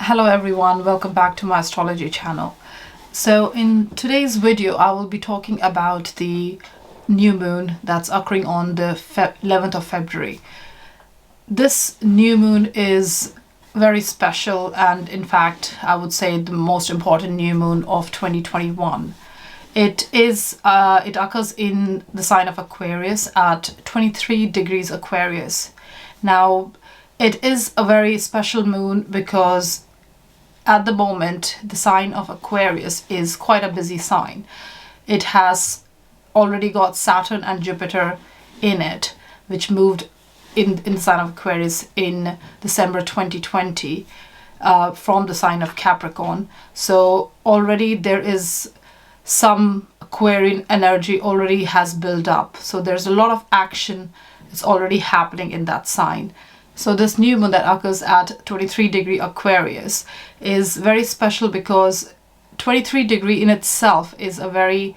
Hello everyone, welcome back to my astrology channel. So in today's video I will be talking about the new moon that's occurring on the 11th of February. This new moon is very special, and in fact I would say the most important new moon of 2021. It occurs in the sign of Aquarius at 23 degrees Aquarius. Now it is a very special moon because at the moment the sign of Aquarius is quite a busy sign. It has already got Saturn and Jupiter in it, which moved in the sign of Aquarius in December 2020 from the sign of Capricorn. So already there is some Aquarian energy already has built up. So there's a lot of action that's already happening in that sign. So this new moon that occurs at 23 degree Aquarius is very special because 23 degree in itself is a very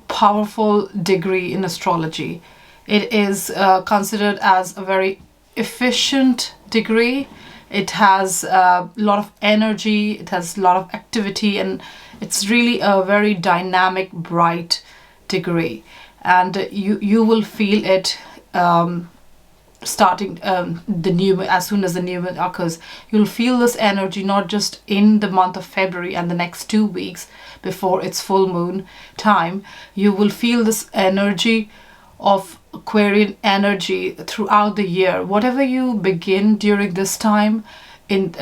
powerful degree in astrology. It is considered as a very efficient degree. It has a lot of energy, it has a lot of activity, and it's really a very dynamic, bright degree. And you will feel it starting the new moon. As soon as the new moon occurs, you'll feel this energy not just in the month of February and the next 2 weeks before its full moon time. You will feel this energy of Aquarian energy throughout the year. Whatever you begin during this time in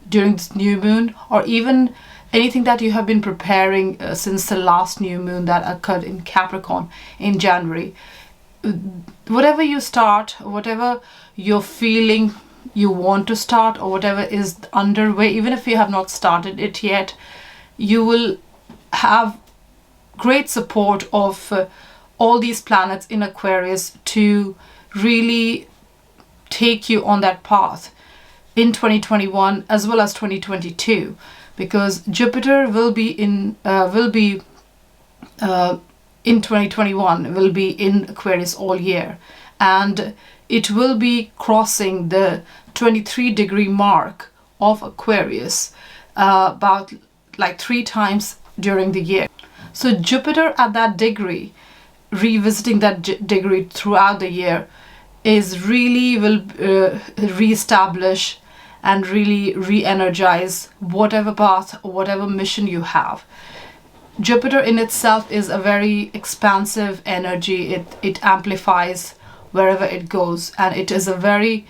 during this new moon, or even anything that you have been preparing since the last new moon that occurred in Capricorn in January, whatever you start, whatever you're feeling you want to start, or whatever is underway, even if you have not started it yet, you will have great support of all these planets in Aquarius to really take you on that path in 2021 as well as 2022, because Jupiter will be in 2021 will be in Aquarius all year, and it will be crossing the 23 degree mark of Aquarius about like 3 times during the year. So Jupiter at that degree, revisiting that degree throughout the year, is really will reestablish and really re-energize whatever path or whatever mission you have. Jupiter in itself is a very expansive energy. It amplifies wherever it goes, and it is a very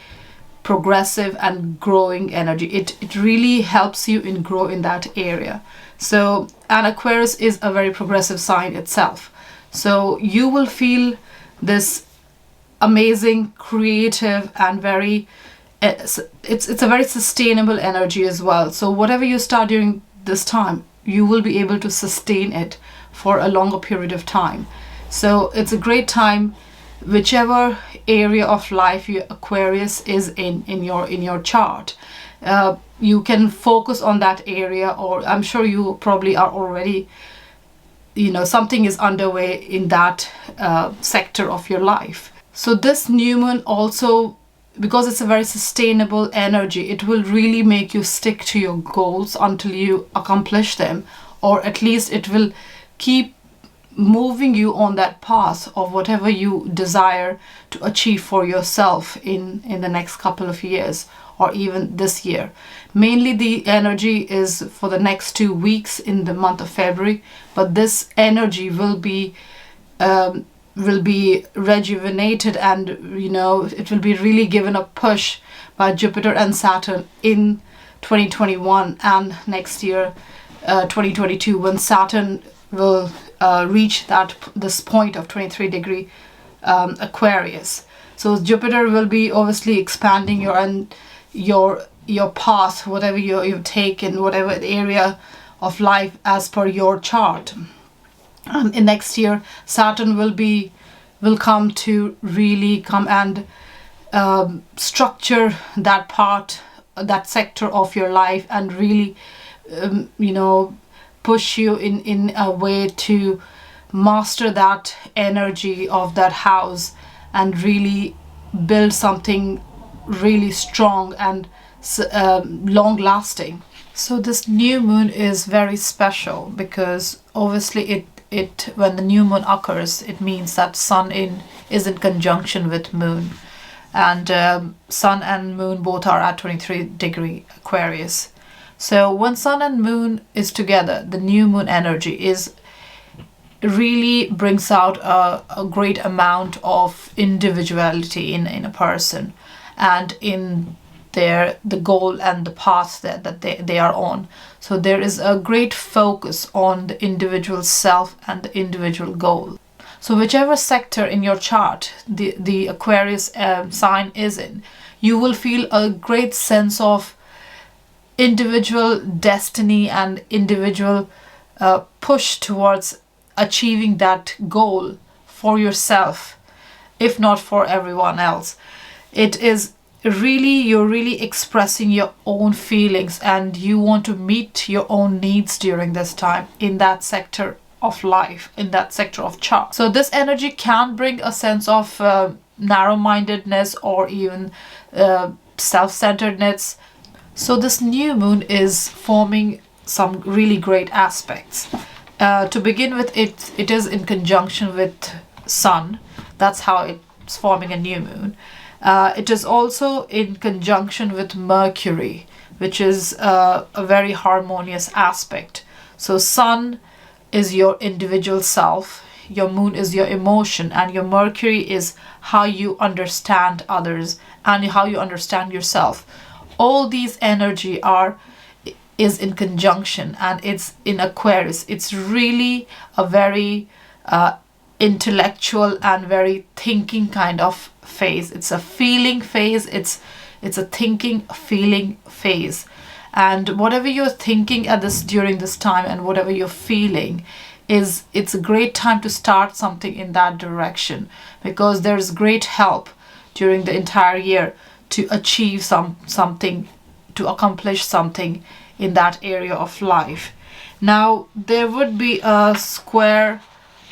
progressive and growing energy. It really helps you in grow in that area. So, and Aquarius is a very progressive sign itself. So you will feel this amazing, creative, and very it's a very sustainable energy as well. So whatever you start during this time, you will be able to sustain it for a longer period of time. So it's a great time, whichever area of life your Aquarius is in your chart. You can focus on that area, or I'm sure you probably are already, something is underway in that sector of your life. So this new moon also, because it's a very sustainable energy, it will really make you stick to your goals until you accomplish them, or at least it will keep moving you on that path of whatever you desire to achieve for yourself in the next couple of years, or even this year. Mainly the energy is for the next 2 weeks in the month of February, but this energy will be rejuvenated, and it will be really given a push by Jupiter and Saturn in 2021 and next year 2022, when Saturn will reach this point of 23 degree Aquarius. So Jupiter will be obviously expanding your path, whatever you take in whatever area of life as per your chart. In next year, Saturn will come to really come and structure that part, that sector of your life, and really push you in a way to master that energy of that house and really build something really strong and long lasting. So this new moon is very special because obviously it when the new moon occurs, it means that sun is in conjunction with moon, and sun and moon both are at 23-degree Aquarius. So when sun and moon is together, the new moon energy is really brings out a great amount of individuality in a person, and in the goal and the path that they are on. So there is a great focus on the individual self and the individual goal. So whichever sector in your chart the Aquarius sign is in, you will feel a great sense of individual destiny and individual push towards achieving that goal for yourself, if not for everyone else. It is really, you're really expressing your own feelings, and you want to meet your own needs during this time in that sector of life, in that sector of chart. So this energy can bring a sense of narrow-mindedness or even self-centeredness. So this new moon is forming some really great aspects. To begin with, it is in conjunction with sun. That's how it's forming a new moon. It is also in conjunction with Mercury, which is a very harmonious aspect. So sun is your individual self, your moon is your emotion, and your Mercury is how you understand others and how you understand yourself. All these energy is in conjunction, and it's in Aquarius. It's really a very intellectual and very thinking kind of phase. It's a feeling phase. It's a thinking, feeling phase. And whatever you're thinking during this time, and whatever you're feeling, it's a great time to start something in that direction, because there's great help during the entire year to achieve something, to accomplish something in that area of life. Now, there would be a square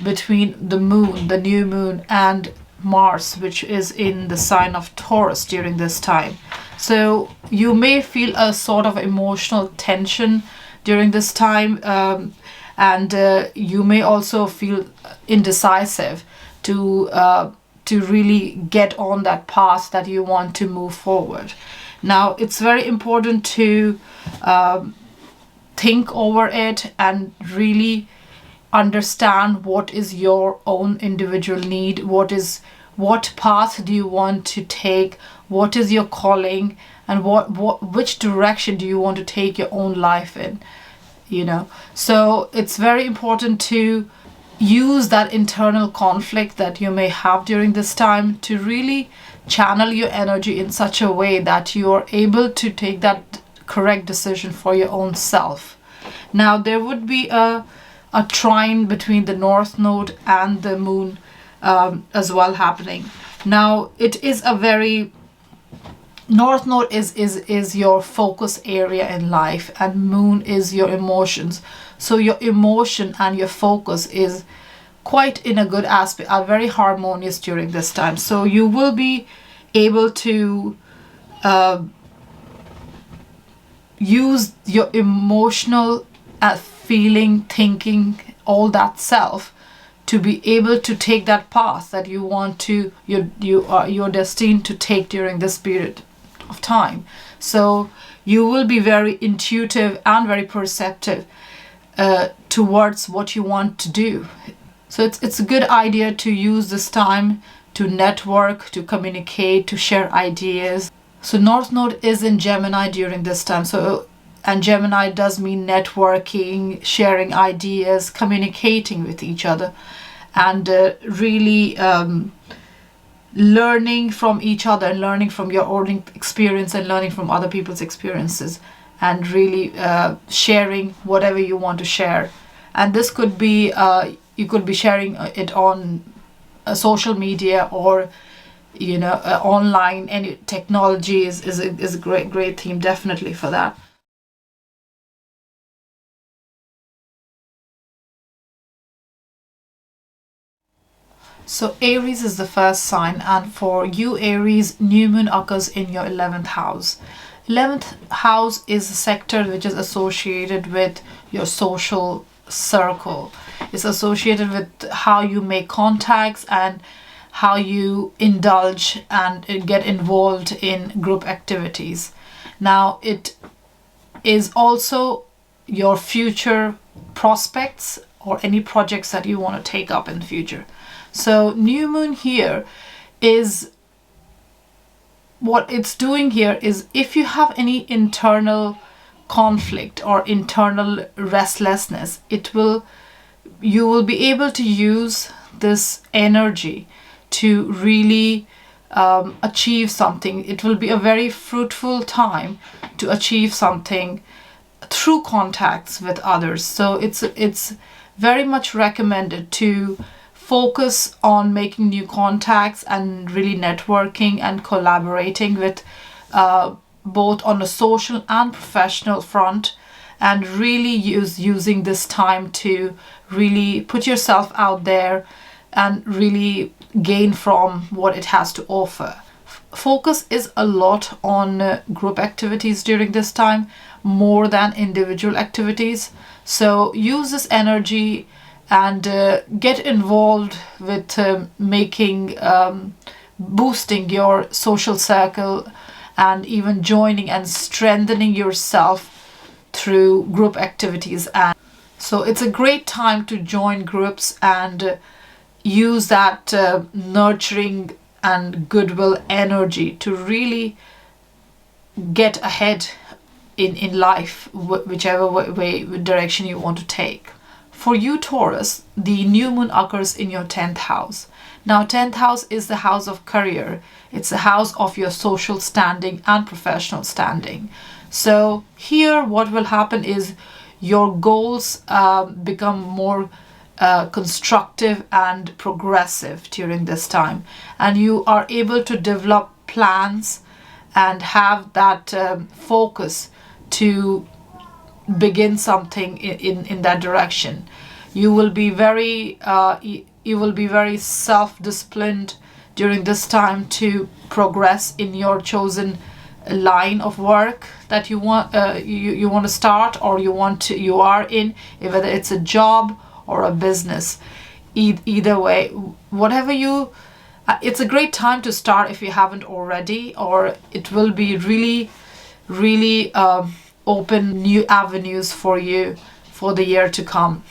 between the moon, the new moon, and Mars, which is in the sign of Taurus during this time. So you may feel a sort of emotional tension during this time, and you may also feel indecisive to really get on that path that you want to move forward. Now, it's very important to think over it and really understand what is your own individual need, what path do you want to take, what is your calling, and which direction do you want to take your own life in, so it's very important to use that internal conflict that you may have during this time to really channel your energy in such a way that you are able to take that correct decision for your own self. Now, there would be a trine between the North Node and the Moon as well happening. Now, it is a very North Node is your focus area in life, and Moon is your emotions. So your emotion and your focus is quite in a good aspect, are very harmonious during this time. So you will be able to use your emotional feeling, thinking, all that self to be able to take that path that you want to, you're destined to take during this period of time. So you will be very intuitive and very perceptive towards what you want to do. So it's a good idea to use this time to network, to communicate, to share ideas. So North Node is in Gemini during this time. And Gemini does mean networking, sharing ideas, communicating with each other, and really learning from each other, and learning from your own experience, and learning from other people's experiences, and really sharing whatever you want to share. And this could be, you could be sharing it on social media, or online. Any technology is a great theme definitely for that. So Aries is the first sign, and for you Aries, new moon occurs in your 11th house. 11th house is a sector which is associated with your social circle. It's associated with how you make contacts and how you indulge and get involved in group activities. Now, it is also your future prospects or any projects that you want to take up in the future. So new moon here is, what it's doing here is, if you have any internal conflict or internal restlessness, you will be able to use this energy to really achieve something. It will be a very fruitful time to achieve something through contacts with others. So it's very much recommended to focus on making new contacts and really networking and collaborating with both on the social and professional front, and really using this time to really put yourself out there and really gain from what it has to offer. Focus is a lot on group activities during this time more than individual activities. So use this energy and get involved with boosting your social circle, and even joining and strengthening yourself through group activities. And so it's a great time to join groups and use that nurturing and goodwill energy to really get ahead in life, whichever direction you want to take. For you Taurus, the new moon occurs in your 10th house. Now 10th house is the house of career. It's the house of your social standing and professional standing. So here what will happen is your goals become more constructive and progressive during this time, and you are able to develop plans and have that focus to begin something in that direction. You will be very self-disciplined during this time to progress in your chosen line of work that you want to start, or you are in, whether it's a job or a business. Either way, whatever it's a great time to start if you haven't already, or it will be really open new avenues for you for the year to come.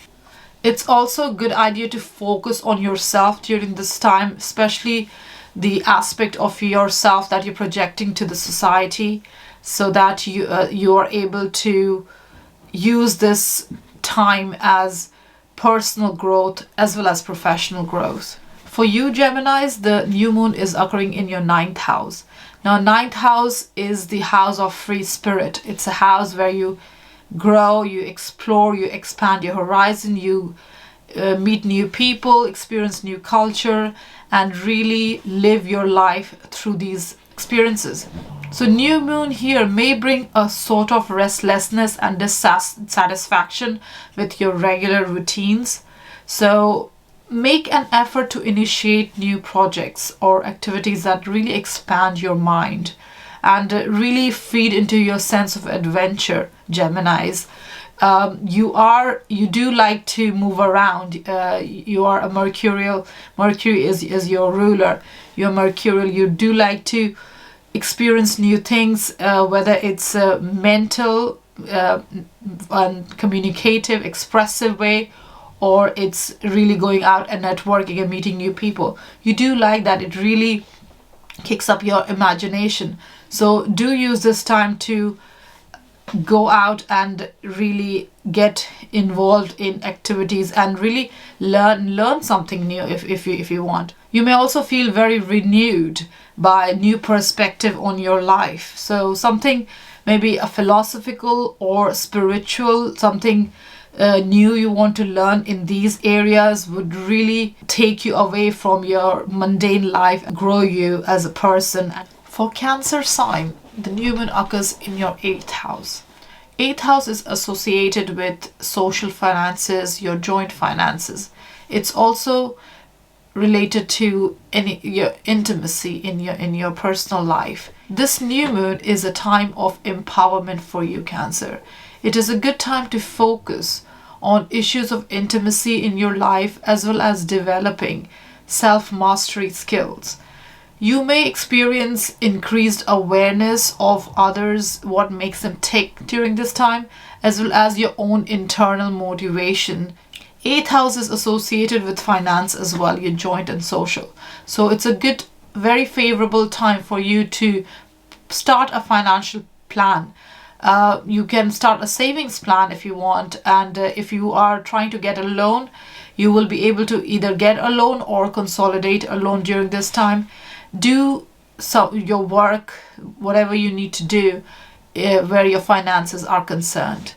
It's also a good idea to focus on yourself during this time, especially the aspect of yourself that you're projecting to the society, so that you are able to use this time as personal growth as well as professional growth. For you Geminis, the new moon is occurring in your 9th house. Now 9th house is the house of free spirit. It's a house where you grow, you explore, you expand your horizon, you meet new people, experience new culture, and really live your life through these experiences. So new moon here may bring a sort of restlessness and dissatisfaction with your regular routines. So make an effort to initiate new projects or activities that really expand your mind and really feed into your sense of adventure, Geminis. You do like to move around. You are a Mercury is your ruler. You're Mercurial. You do like to experience new things, whether it's a mental and communicative, expressive way, or it's really going out and networking and meeting new people. You do like that. It really kicks up your imagination. So do use this time to go out and really get involved in activities and really learn something new if you want. You may also feel very renewed by a new perspective on your life. So something, maybe a philosophical or spiritual, something new you want to learn in these areas would really take you away from your mundane life and grow you as a person. For Cancer sign, the new moon occurs in your 8th house. 8th house is associated with social finances, your joint finances. It's also related to any your intimacy in your personal life. This new moon is a time of empowerment for you, Cancer. It is a good time to focus on issues of intimacy in your life, as well as developing self-mastery skills. You may experience increased awareness of others, what makes them tick during this time, as well as your own internal motivation. Eighth house is associated with finance as well, your joint and social. So it's a good, very favorable time for you to start a financial plan. You can start a savings plan if you want, and if you are trying to get a loan, you will be able to either get a loan or consolidate a loan during this time. Do your work, whatever you need to do, where your finances are concerned.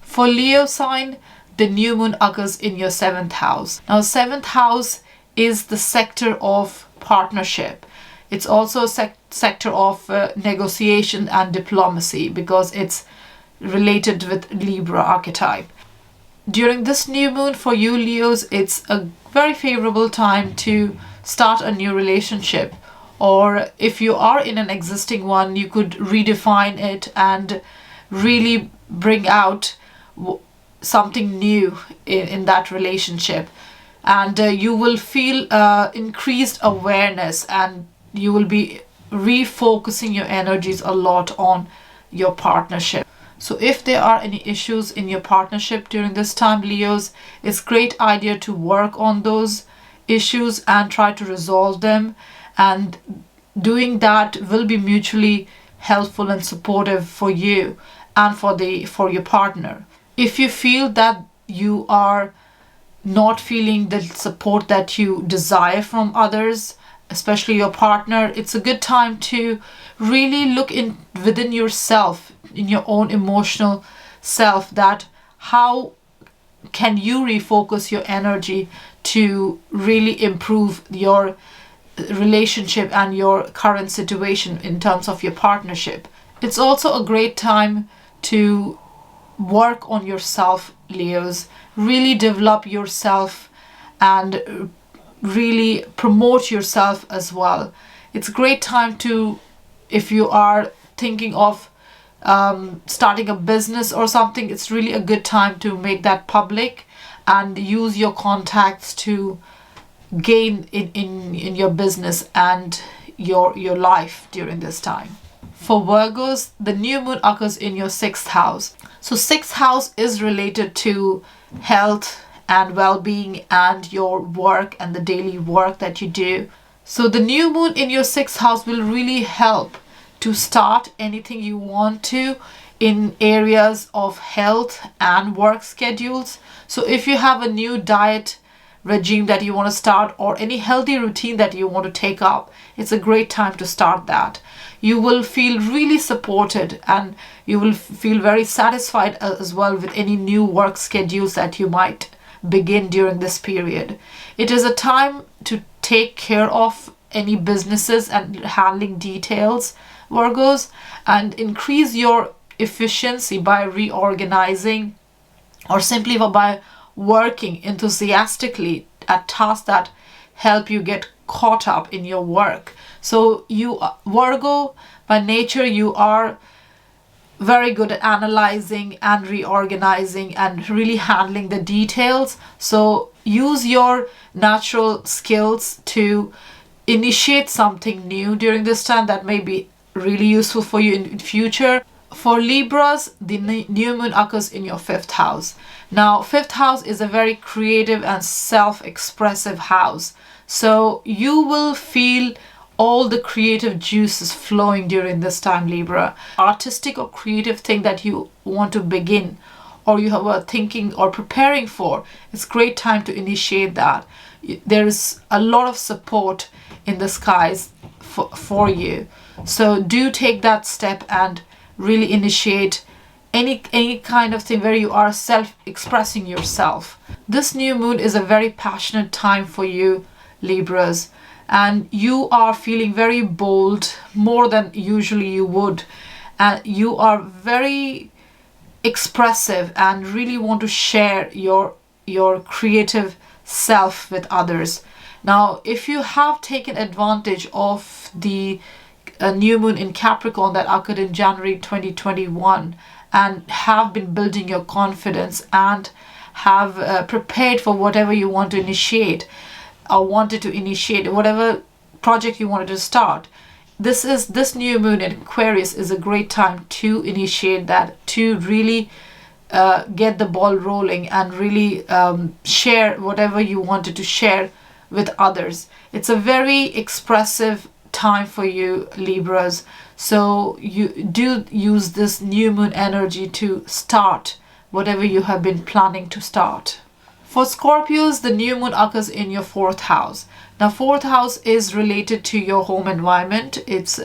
For Leo sign, the new moon occurs in your 7th house. Now, 7th house is the sector of partnership. It's also a sector of negotiation and diplomacy, because it's related with Libra archetype. During this new moon for you Leos, it's a very favorable time to start a new relationship, or if you are in an existing one, you could redefine it and really bring out something new in that relationship, and you will feel increased awareness, and you will be refocusing your energies a lot on your partnership. So if there are any issues in your partnership during this time, Leos, it's a great idea to work on those issues and try to resolve them, and doing that will be mutually helpful and supportive for you and for your partner. If you feel that you are not feeling the support that you desire from others, especially your partner, it's a good time to really look within yourself, in your own emotional self, that how can you refocus your energy to really improve your relationship and your current situation in terms of your partnership. It's also a great time to work on yourself, Leos. Really develop yourself and really promote yourself as well. It's a great time to, if you are thinking of starting a business or something, it's really a good time to make that public and use your contacts to gain in your business and your life during this time. For Virgos, the new moon occurs in your 6th house. So 6th house is related to health and well-being and your work and the daily work that you do. So the new moon in your 6th house will really help to start anything you want to in areas of health and work schedules. So if you have a new diet regime that you want to start, or any healthy routine that you want to take up, it's a great time to start that. You will feel really supported, and you will feel very satisfied as well with any new work schedules that you might begin during this period. It is a time to take care of any businesses and handling details, Virgos, and increase your efficiency by reorganizing, or simply by working enthusiastically at tasks that help you get caught up in your work. So you, Virgo, by nature, you are very good at analyzing and reorganizing and really handling the details. So use your natural skills to initiate something new during this time that may be really useful for you in future. For Libras, the new moon occurs in your 5th house. Now, 5th house is a very creative and self-expressive house. So you will feel all the creative juices flowing during this time, Libra. Artistic or creative thing that you want to begin, or you have a thinking or preparing for, it's a great time to initiate that. There is a lot of support in the skies for you. So do take that step and really initiate any kind of thing where you are self-expressing yourself. This new moon is a very passionate time for you, Libras, and you are feeling very bold, more than usually you would, and you are very expressive and really want to share your creative self with others. Now, if you have taken advantage of the new moon in Capricorn that occurred in January 2021 and have been building your confidence and have prepared for whatever you want to initiate or wanted to initiate, whatever project you wanted to start, this new moon in Aquarius is a great time to initiate that, to really get the ball rolling and really share whatever you wanted to share with others. It's a very expressive time for you, Libras. So you do use this new moon energy to start whatever you have been planning to start. For Scorpios, the new moon occurs in your 4th house. Now, 4th house is related to your home environment. It's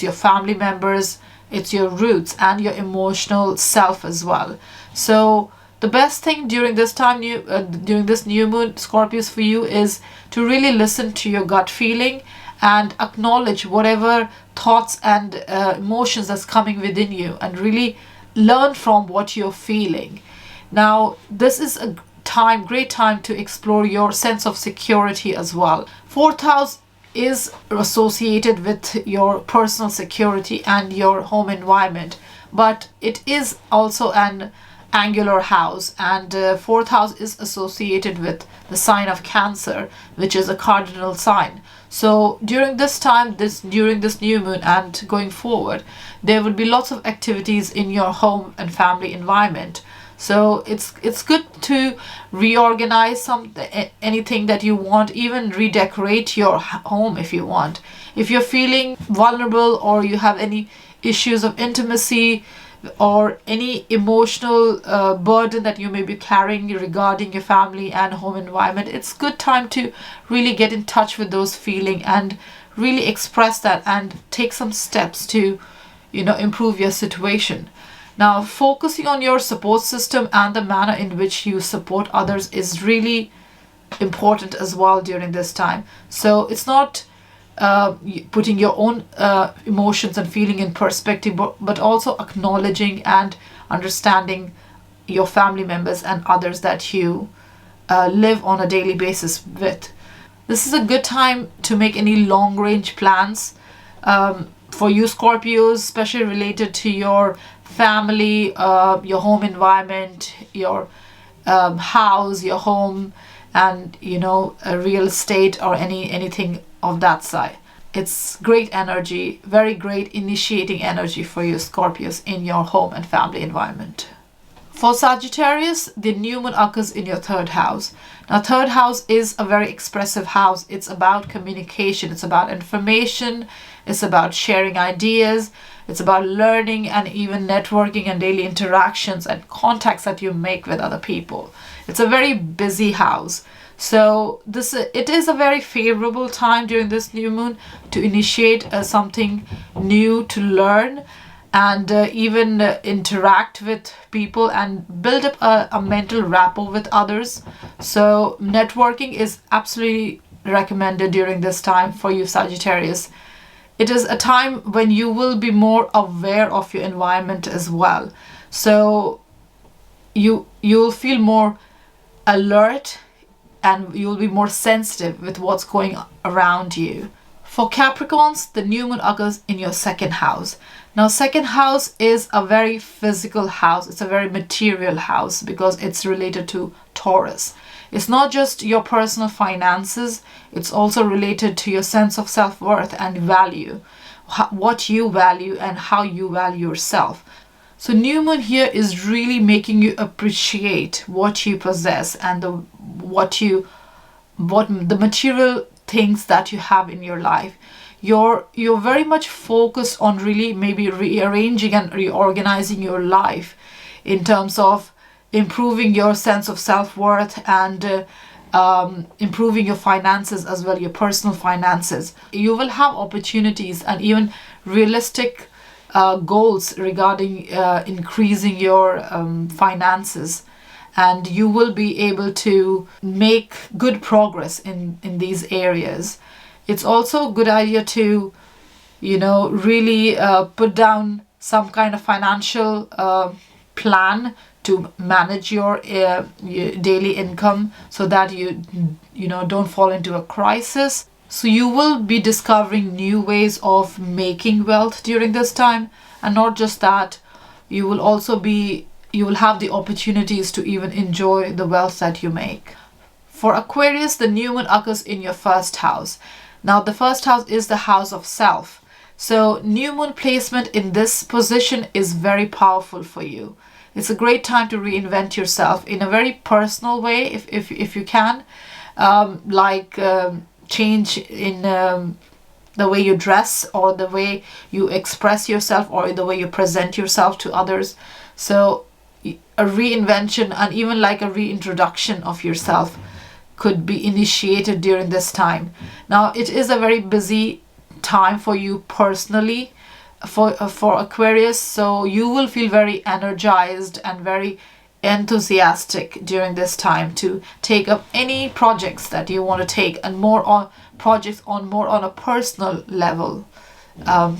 your family members, it's your roots and your emotional self as well. So the best thing during this time, during this new moon, Scorpios, for you is to really listen to your gut feeling and acknowledge whatever thoughts and emotions that's coming within you, and really learn from what you're feeling. Now, this is a great time to explore your sense of security as well. 4th house is associated with your personal security and your home environment, but it is also an angular house, and 4th house is associated with the sign of Cancer, which is a cardinal sign. So during this time, during this new moon and going forward, there will be lots of activities in your home and family environment. So it's good to reorganize anything that you want, even redecorate your home if you want. If you're feeling vulnerable or you have any issues of intimacy or any emotional burden that you may be carrying regarding your family and home environment, it's good time to really get in touch with those feelings and really express that and take some steps to, improve your situation. Now, focusing on your support system and the manner in which you support others is really important as well during this time. So it's not putting your own emotions and feeling in perspective, but also acknowledging and understanding your family members and others that you live on a daily basis with. This is a good time to make any long range plans for you Scorpios, especially related to your family, your home environment, your house, your home, and a real estate or anything of that side. It's great energy, very great initiating energy for you Scorpios in your home and family environment. For Sagittarius, the new moon occurs in your 3rd house. Now, 3rd house is a very expressive house. It's about communication, it's about information, it's about sharing ideas, it's about learning and even networking and daily interactions and contacts that you make with other people. It's a very busy house. So it is a very favorable time during this new moon to initiate something new, to learn and even interact with people and build up a mental rapport with others. So networking is absolutely recommended during this time for you Sagittarius. It is a time when you will be more aware of your environment as well. So you'll feel more alert and you'll be more sensitive with what's going around you. For Capricorns, the new moon occurs in your 2nd house. Now, 2nd house is a very physical house. It's a very material house because it's related to Taurus. It's not just your personal finances, it's also related to your sense of self-worth and value, what you value and how you value yourself. So new moon here is really making you appreciate what you possess and the material things that you have in your life. You're very much focused on really maybe rearranging and reorganizing your life in terms of improving your sense of self-worth and improving your finances as well, your personal finances. You will have opportunities and even realistic goals regarding increasing your finances, and you will be able to make good progress in these areas. It's also a good idea to really put down some kind of financial plan to manage your daily income so that you don't fall into a crisis. So you will be discovering new ways of making wealth during this time. And not just that, you will have the opportunities to even enjoy the wealth that you make. For Aquarius, the new moon occurs in your first house. Now, the first house is the house of self. So new moon placement in this position is very powerful for you. It's a great time to reinvent yourself in a very personal way, if you can, change in the way you dress, or the way you express yourself, or the way you present yourself to others. So a reinvention and even like a reintroduction of yourself could be initiated during this time. Now, it is a very busy time for you personally, for Aquarius, so you will feel very energized and very enthusiastic during this time to take up any projects that you want to take, and more on projects on a personal level,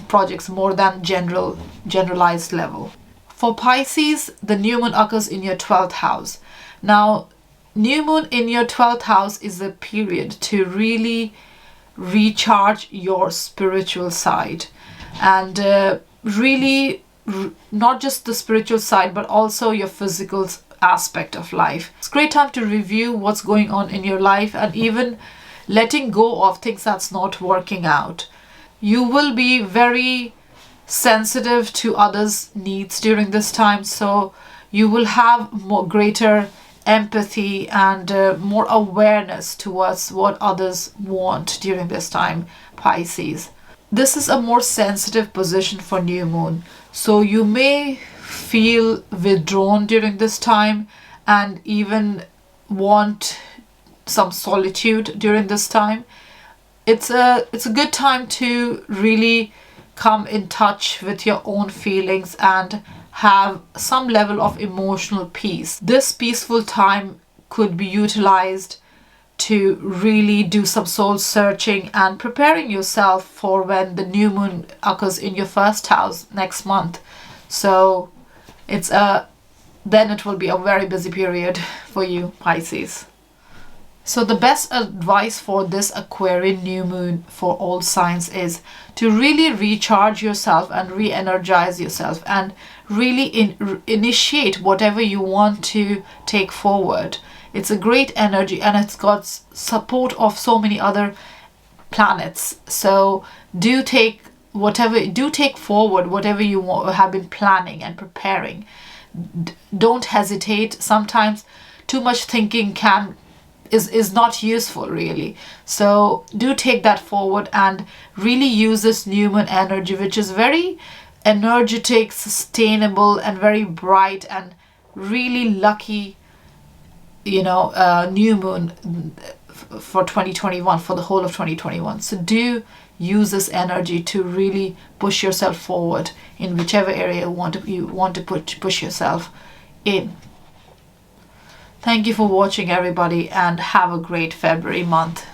projects more than generalized level. For Pisces, the new moon occurs in your 12th house. Now, new moon in your 12th house is a period to really recharge your spiritual side, and really not just the spiritual side, but also your physical aspect of life. It's a great time to review what's going on in your life, and even letting go of things that's not working out. You will be very sensitive to others' needs during this time, so you will have greater empathy and more awareness towards what others want during this time, Pisces. This is a more sensitive position for new moon, so you may feel withdrawn during this time and even want some solitude during this time. It's a good time to really come in touch with your own feelings and have some level of emotional peace. This peaceful time could be utilized to really do some soul searching and preparing yourself for when the new moon occurs in your first house next month. So then it will be a very busy period for you, Pisces. So the best advice for this Aquarian new moon for all signs is to really recharge yourself and re-energize yourself, and really initiate whatever you want to take forward. It's a great energy, and it's got support of so many other planets. So do take forward whatever you have been planning and preparing. Don't hesitate. Sometimes too much thinking is not useful, really. So do take that forward and really use this new moon energy, which is very energetic, sustainable, and very bright, and really lucky, new moon for 2021, for the whole of 2021. So do use this energy to really push yourself forward in whichever area you want to push yourself in. Thank you for watching, everybody, and have a great February month.